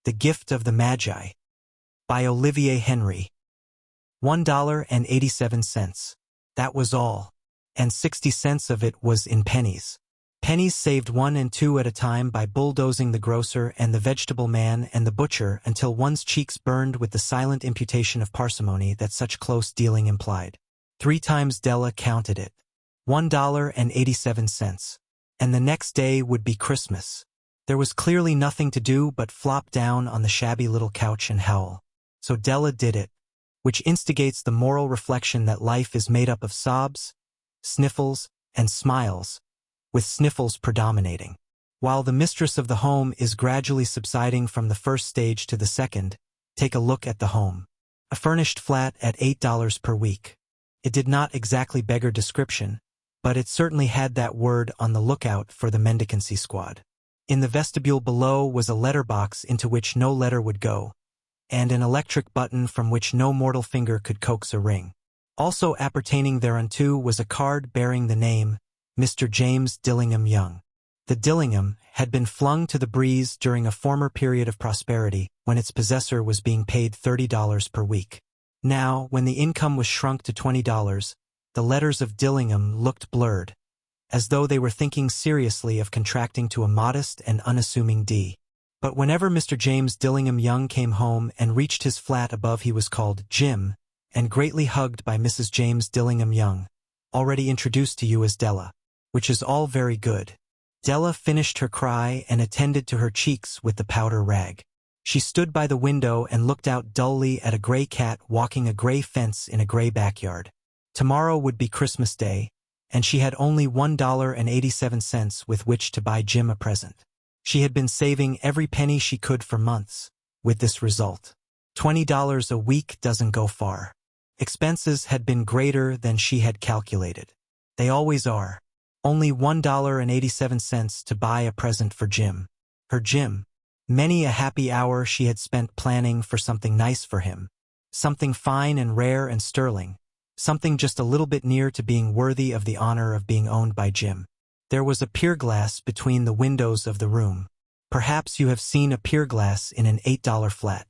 The Gift of the Magi, by Olivier Henry. $1.87. That was all. And 60 cents of it was in pennies. Pennies saved 1 and 2 at a time by bulldozing the grocer and the vegetable man and the butcher until one's cheeks burned with the silent imputation of parsimony that such close dealing implied. 3 times Della counted it. $1.87. And the next day would be Christmas. There was clearly nothing to do but flop down on the shabby little couch and howl. So Della did it, which instigates the moral reflection that life is made up of sobs, sniffles, and smiles, with sniffles predominating. While the mistress of the home is gradually subsiding from the first stage to the second, take a look at the home. A furnished flat at $8 per week. It did not exactly beggar description, but it certainly had that word on the lookout for the mendicancy squad. In the vestibule below was a letterbox into which no letter would go, and an electric button from which no mortal finger could coax a ring. Also appertaining thereunto was a card bearing the name, Mr. James Dillingham Young. The Dillingham had been flung to the breeze during a former period of prosperity when its possessor was being paid $30 per week. Now, when the income was shrunk to $20, the letters of Dillingham looked blurred, as though they were thinking seriously of contracting to a modest and unassuming D. But whenever Mr. James Dillingham Young came home and reached his flat above, he was called Jim, and greatly hugged by Mrs. James Dillingham Young, already introduced to you as Della, which is all very good. Della finished her cry and attended to her cheeks with the powder rag. She stood by the window and looked out dully at a gray cat walking a gray fence in a gray backyard. Tomorrow would be Christmas Day, and she had only $1.87 with which to buy Jim a present. She had been saving every penny she could for months, with this result. $20 a week doesn't go far. Expenses had been greater than she had calculated. They always are. Only $1.87 to buy a present for Jim. Her Jim. Many a happy hour she had spent planning for something nice for him. Something fine and rare and sterling. Something just a little bit near to being worthy of the honor of being owned by Jim. There was a pier glass between the windows of the room. Perhaps you have seen a pier glass in an $8 flat.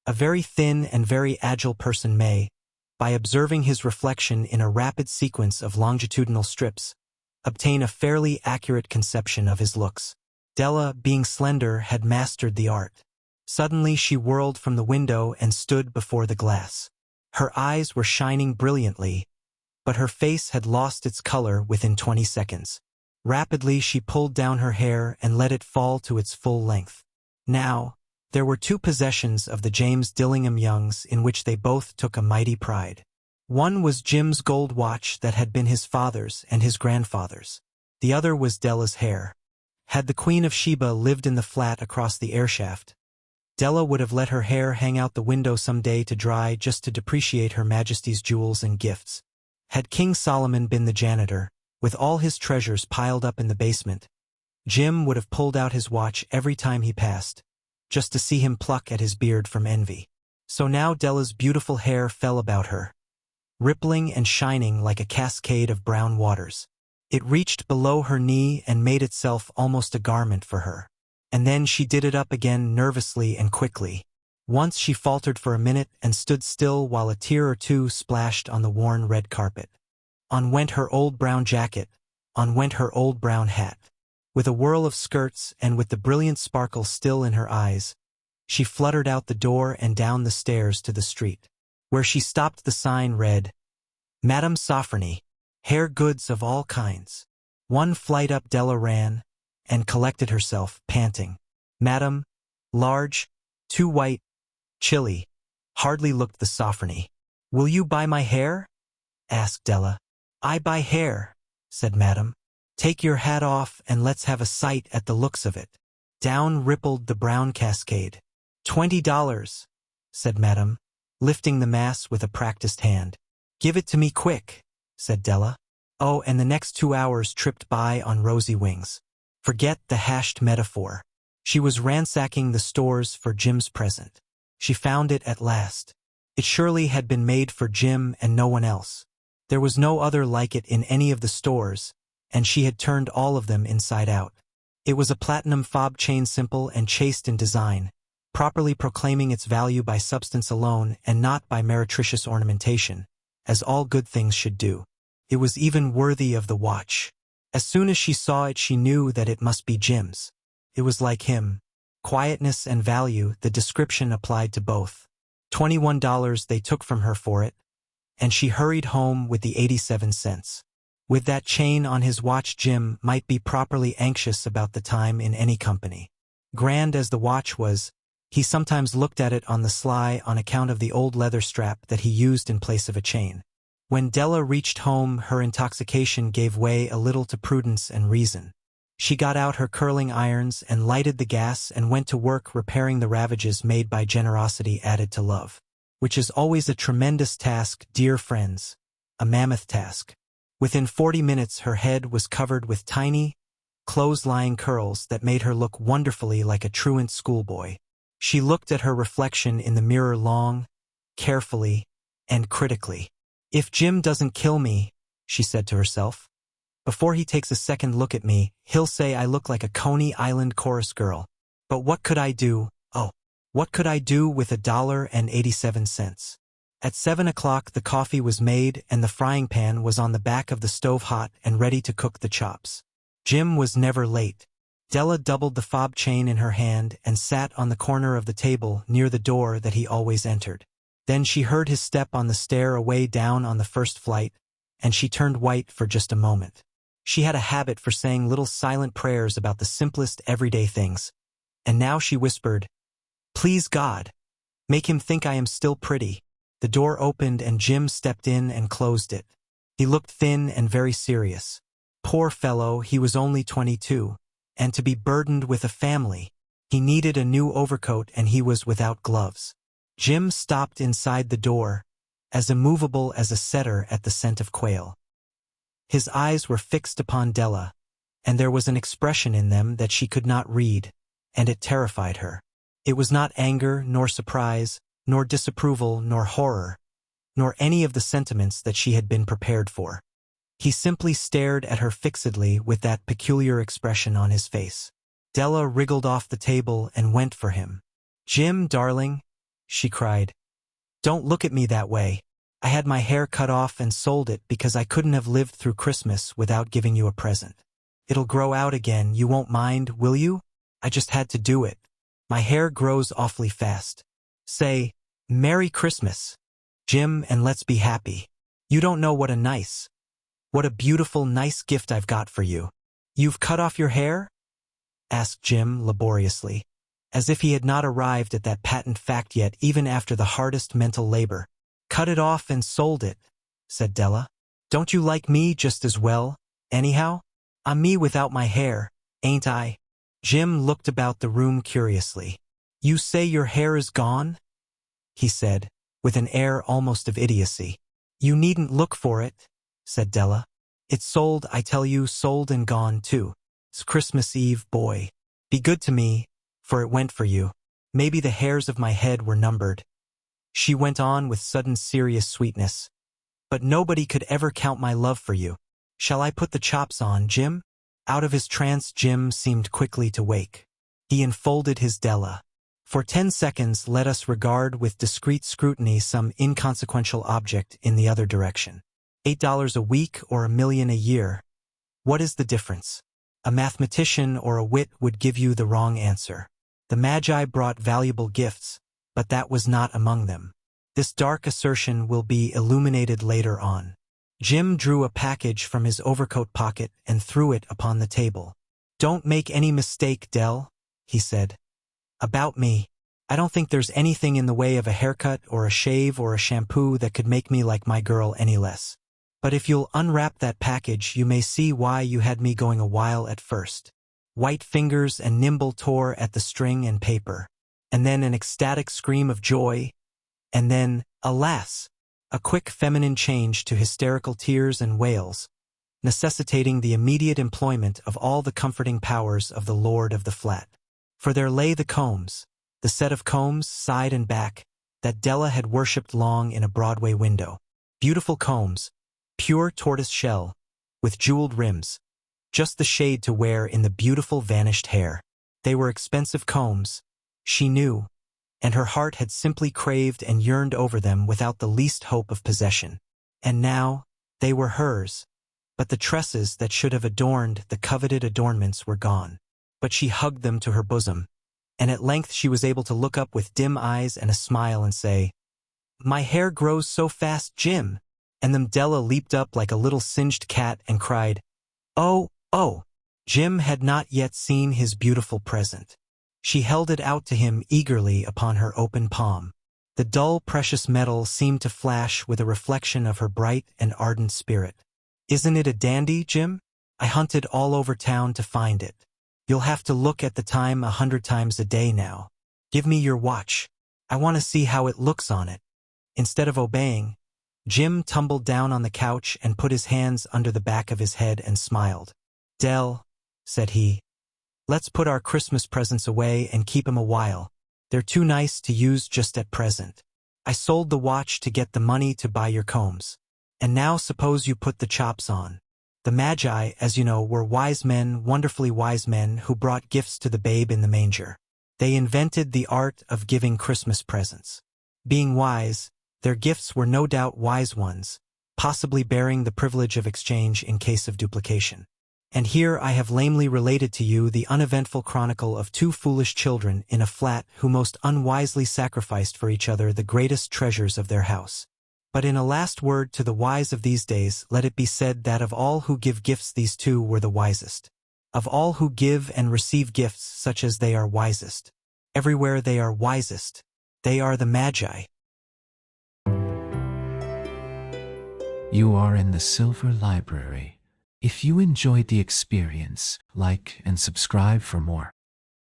A very thin and very agile person may, by observing his reflection in a rapid sequence of longitudinal strips, obtain a fairly accurate conception of his looks. Della, being slender, had mastered the art. Suddenly she whirled from the window and stood before the glass. Her eyes were shining brilliantly, but her face had lost its color within 20 seconds. Rapidly she pulled down her hair and let it fall to its full length. Now, there were 2 possessions of the James Dillingham Youngs in which they both took a mighty pride. One was Jim's gold watch that had been his father's and his grandfather's. The other was Della's hair. Had the Queen of Sheba lived in the flat across the airshaft, Della would have let her hair hang out the window some day to dry just to depreciate Her Majesty's jewels and gifts. Had King Solomon been the janitor, with all his treasures piled up in the basement, Jim would have pulled out his watch every time he passed, just to see him pluck at his beard from envy. So now Della's beautiful hair fell about her, rippling and shining like a cascade of brown waters. It reached below her knee and made itself almost a garment for her. And then she did it up again nervously and quickly. Once she faltered for a minute and stood still while a tear or 2 splashed on the worn red carpet. On went her old brown jacket, on went her old brown hat. With a whirl of skirts and with the brilliant sparkle still in her eyes, she fluttered out the door and down the stairs to the street. Where she stopped, the sign read, Madame Sofronie, hair goods of all kinds. 1 flight up Della ran, and collected herself, panting. Madam, large, too white, chilly, hardly looked the Sofronie. Will you buy my hair? Asked Della. I buy hair, said Madame. Take your hat off and let's have a sight at the looks of it. Down rippled the brown cascade. $20, said Madame, lifting the mass with a practiced hand. Give it to me quick, said Della. Oh, and the next 2 hours tripped by on rosy wings. Forget the hashed metaphor. She was ransacking the stores for Jim's present. She found it at last. It surely had been made for Jim and no one else. There was no other like it in any of the stores, and she had turned all of them inside out. It was a platinum fob chain, simple and chaste in design, properly proclaiming its value by substance alone and not by meretricious ornamentation, as all good things should do. It was even worthy of the watch. As soon as she saw it, she knew that it must be Jim's. It was like him. Quietness and value, the description applied to both. $21 they took from her for it, and she hurried home with the 87 cents. With that chain on his watch, Jim might be properly anxious about the time in any company. Grand as the watch was, he sometimes looked at it on the sly on account of the old leather strap that he used in place of a chain. When Della reached home, her intoxication gave way a little to prudence and reason. She got out her curling irons and lighted the gas and went to work repairing the ravages made by generosity added to love. Which is always a tremendous task, dear friends. A mammoth task. Within 40 minutes her head was covered with tiny, close-lying curls that made her look wonderfully like a truant schoolboy. She looked at her reflection in the mirror long, carefully, and critically. If Jim doesn't kill me, she said to herself, before he takes a second look at me, he'll say I look like a Coney Island chorus girl. But what could I do? Oh, what could I do with $1.87? At 7 o'clock the coffee was made and the frying pan was on the back of the stove hot and ready to cook the chops. Jim was never late. Della doubled the fob chain in her hand and sat on the corner of the table near the door that he always entered. Then she heard his step on the stair away down on the first flight, and she turned white for just a moment. She had a habit for saying little silent prayers about the simplest everyday things, and now she whispered, "Please God, make him think I am still pretty." The door opened and Jim stepped in and closed it. He looked thin and very serious. Poor fellow, he was only 22. And to be burdened with a family. He needed a new overcoat and he was without gloves. Jim stopped inside the door, as immovable as a setter at the scent of quail. His eyes were fixed upon Della, and there was an expression in them that she could not read, and it terrified her. It was not anger, nor surprise, nor disapproval, nor horror, nor any of the sentiments that she had been prepared for. He simply stared at her fixedly with that peculiar expression on his face. Della wriggled off the table and went for him. "Jim, darling," she cried, "don't look at me that way. I had my hair cut off and sold it because I couldn't have lived through Christmas without giving you a present. It'll grow out again, you won't mind, will you? I just had to do it. My hair grows awfully fast. Say, Merry Christmas, Jim, and let's be happy. You don't know what a beautiful, nice gift I've got for you." "You've cut off your hair?" asked Jim laboriously, as if he had not arrived at that patent fact yet even after the hardest mental labor. "Cut it off and sold it," said Della. "Don't you like me just as well, anyhow? I'm me without my hair, ain't I?" Jim looked about the room curiously. "You say your hair is gone?" he said, with an air almost of idiocy. "You needn't look for it," said Della. "It's sold, I tell you, sold and gone, too. It's Christmas Eve, boy. Be good to me, for it went for you. Maybe the hairs of my head were numbered." She went on with sudden serious sweetness. "But nobody could ever count my love for you. Shall I put the chops on, Jim?" Out of his trance, Jim seemed quickly to wake. He enfolded his Della. For 10 seconds let us regard with discreet scrutiny some inconsequential object in the other direction. $8 a week or $1 million a year. What is the difference? A mathematician or a wit would give you the wrong answer. The Magi brought valuable gifts, but that was not among them. This dark assertion will be illuminated later on. Jim drew a package from his overcoat pocket and threw it upon the table. "Don't make any mistake, Dell," he said. "About me. I don't think there's anything in the way of a haircut or a shave or a shampoo that could make me like my girl any less. But if you'll unwrap that package, you may see why you had me going a while at first." White fingers and nimble tore at the string and paper. And then an ecstatic scream of joy. And then, alas, a quick feminine change to hysterical tears and wails, necessitating the immediate employment of all the comforting powers of the lord of the flat. For there lay the combs, the set of combs, side and back, that Della had worshipped long in a Broadway window. Beautiful combs, pure tortoise shell, with jeweled rims, just the shade to wear in the beautiful vanished hair. They were expensive combs, she knew, and her heart had simply craved and yearned over them without the least hope of possession. And now, they were hers, but the tresses that should have adorned the coveted adornments were gone. But she hugged them to her bosom, and at length she was able to look up with dim eyes and a smile and say, "My hair grows so fast, Jim." And then Della leaped up like a little singed cat and cried, "Oh, oh!" Jim had not yet seen his beautiful present. She held it out to him eagerly upon her open palm. The dull, precious metal seemed to flash with a reflection of her bright and ardent spirit. "Isn't it a dandy, Jim? I hunted all over town to find it. You'll have to look at the time 100 times a day now. Give me your watch. I want to see how it looks on it." Instead of obeying, Jim tumbled down on the couch and put his hands under the back of his head and smiled. "Dell," said he, "let's put our Christmas presents away and keep 'em a while. They're too nice to use just at present. I sold the watch to get the money to buy your combs. And now suppose you put the chops on." The Magi, as you know, were wise men, wonderfully wise men, who brought gifts to the babe in the manger. They invented the art of giving Christmas presents. Being wise, their gifts were no doubt wise ones, possibly bearing the privilege of exchange in case of duplication. And here I have lamely related to you the uneventful chronicle of two foolish children in a flat who most unwisely sacrificed for each other the greatest treasures of their house. But in a last word to the wise of these days, let it be said that of all who give gifts these two were the wisest. Of all who give and receive gifts such as they are wisest. Everywhere they are wisest. They are the Magi. You are in the Silver Library. If you enjoyed the experience, like and subscribe for more.